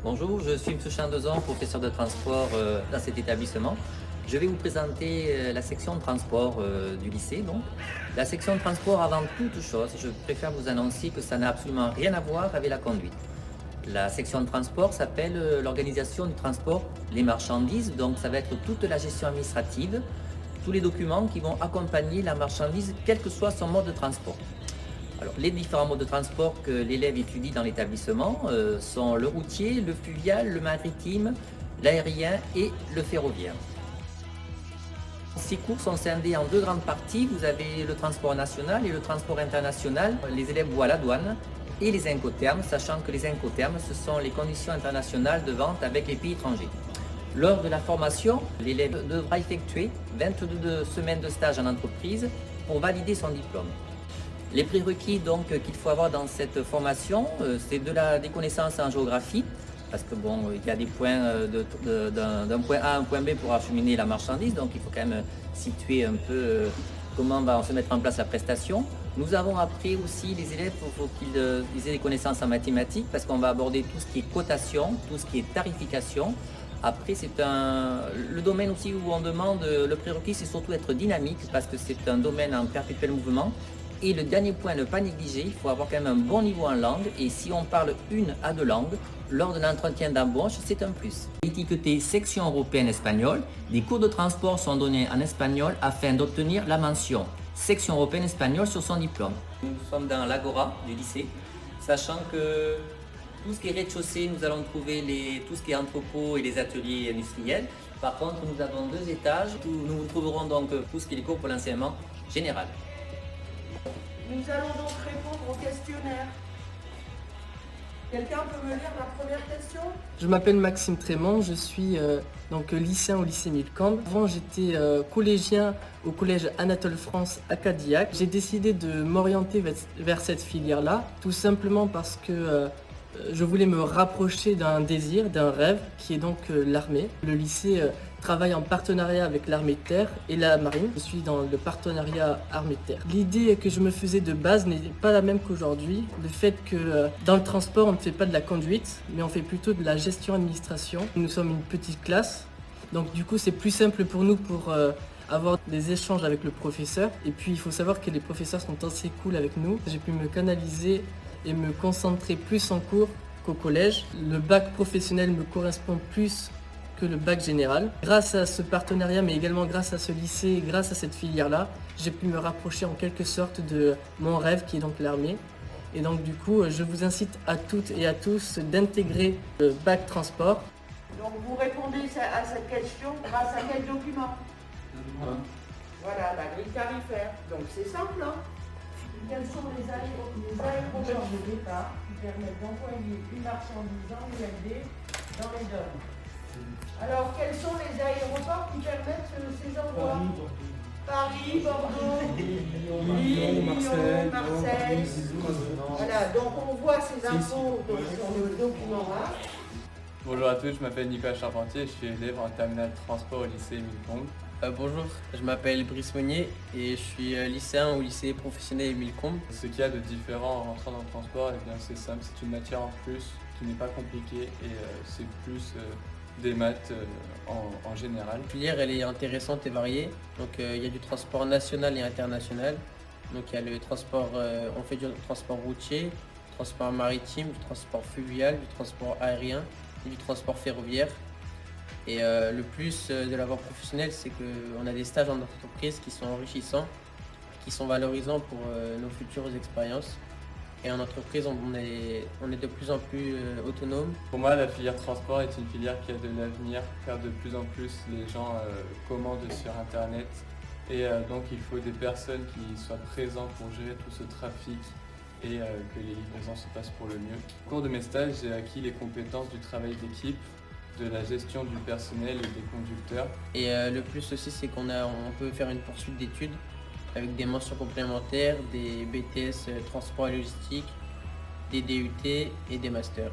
Bonjour, je suis M. Chandezon, professeur de transport dans cet établissement. Je vais vous présenter la section de transport du lycée. Donc, la section de transport, avant toute chose, je préfère vous annoncer que ça n'a absolument rien à voir avec la conduite. La section de transport s'appelle l'organisation du transport, les marchandises. Donc, ça va être toute la gestion administrative, tous les documents qui vont accompagner la marchandise, quel que soit son mode de transport. Alors, les différents modes de transport que l'élève étudie dans l'établissement sont le routier, le fluvial, le maritime, l'aérien et le ferroviaire. Ces cours sont scindés en deux grandes parties. Vous avez le transport national et le transport international. Les élèves voient la douane et les incoterms, sachant que les incoterms, ce sont les conditions internationales de vente avec les pays étrangers. Lors de la formation, l'élève devra effectuer 22 semaines de stage en entreprise pour valider son diplôme. Les prérequis donc qu'il faut avoir dans cette formation, c'est des connaissances en géographie, parce que bon, il y a des points d'un point A à un point B pour acheminer la marchandise, donc il faut quand même situer un peu comment va se mettre en place la prestation. Nous avons appris aussi les élèves, il faut qu'ils aient des connaissances en mathématiques, parce qu'on va aborder tout ce qui est cotation, tout ce qui est tarification. Après, le domaine aussi où on demande, le prérequis, c'est surtout être dynamique, parce que c'est un domaine en perpétuel mouvement. Et le dernier point à ne pas négliger, il faut avoir quand même un bon niveau en langue. Et si on parle une à deux langues, lors de l'entretien d'embauche, c'est un plus. Étiqueté section européenne espagnole, des cours de transport sont donnés en espagnol afin d'obtenir la mention section européenne espagnole sur son diplôme. Nous sommes dans l'agora du lycée, sachant que tout ce qui est rez-de-chaussée, nous allons trouver tout ce qui est entrepôt et les ateliers industriels. Par contre, nous avons deux étages où nous trouverons donc tout ce qui est les cours pour l'enseignement général. Nous allons donc répondre au questionnaire. Quelqu'un peut me lire la première question? Je m'appelle Maxime Trémont, je suis donc lycéen au lycée Millecamp. Avant j'étais collégien au collège Anatole France à Cadillac. J'ai décidé de m'orienter vers cette filière-là, tout simplement parce que je voulais me rapprocher d'un désir, d'un rêve, qui est donc l'armée. Le lycée travaille en partenariat avec l'armée de terre et la marine. Je suis dans le partenariat armée de terre. L'idée que je me faisais de base n'est pas la même qu'aujourd'hui. Le fait que dans le transport, on ne fait pas de la conduite, mais on fait plutôt de la gestion-administration. Nous sommes une petite classe, donc du coup c'est plus simple pour nous pour avoir des échanges avec le professeur. Et puis il faut savoir que les professeurs sont assez cool avec nous. J'ai pu me canaliser et me concentrer plus en cours qu'au collège. Le bac professionnel me correspond plus que le bac général. Grâce à ce partenariat, mais également grâce à ce lycée, grâce à cette filière-là, j'ai pu me rapprocher en quelque sorte de mon rêve qui est donc l'armée. Et donc du coup, je vous incite à toutes et à tous d'intégrer le bac transport. Donc vous répondez à cette question grâce à quel document? Voilà, la grille tarifaire. Donc c'est simple, hein? Quels sont les aéroports de départ qui permettent d'envoyer une marchandise en ULD dans les DOM? Alors, quels sont les aéroports qui permettent ces envois? Paris, Bordeaux, Lille, Marseille. Voilà, donc on voit ces infos sur le document A. Bonjour à tous, je m'appelle Nicolas Charpentier, je suis élève en terminale transport au lycée Millecomb. Bonjour, je m'appelle Brice Monnier et je suis lycéen au lycée professionnel Millecomb. Ce qu'il y a de différent en rentrant dans le transport, eh bien c'est simple, c'est une matière en plus qui n'est pas compliquée et c'est plus des maths en général. La filière elle est intéressante et variée, donc il y a du transport national et international. Donc il y a le transport, on fait du transport routier, du transport maritime, du transport fluvial, du transport aérien et du transport ferroviaire. Et le plus de la voie professionnelle, c'est qu'on a des stages en entreprise qui sont enrichissants, qui sont valorisants pour nos futures expériences. Et en entreprise, on est de plus en plus autonome. Pour moi, la filière transport est une filière qui a de l'avenir, car de plus en plus les gens commandent sur Internet. Et donc il faut des personnes qui soient présentes pour gérer tout ce trafic et que les livraisons se passent pour le mieux. Au cours de mes stages, j'ai acquis les compétences du travail d'équipe, de la gestion du personnel et des conducteurs. Et le plus aussi, c'est on peut faire une poursuite d'études avec des mentions complémentaires, des BTS transport et logistique, des DUT et des masters.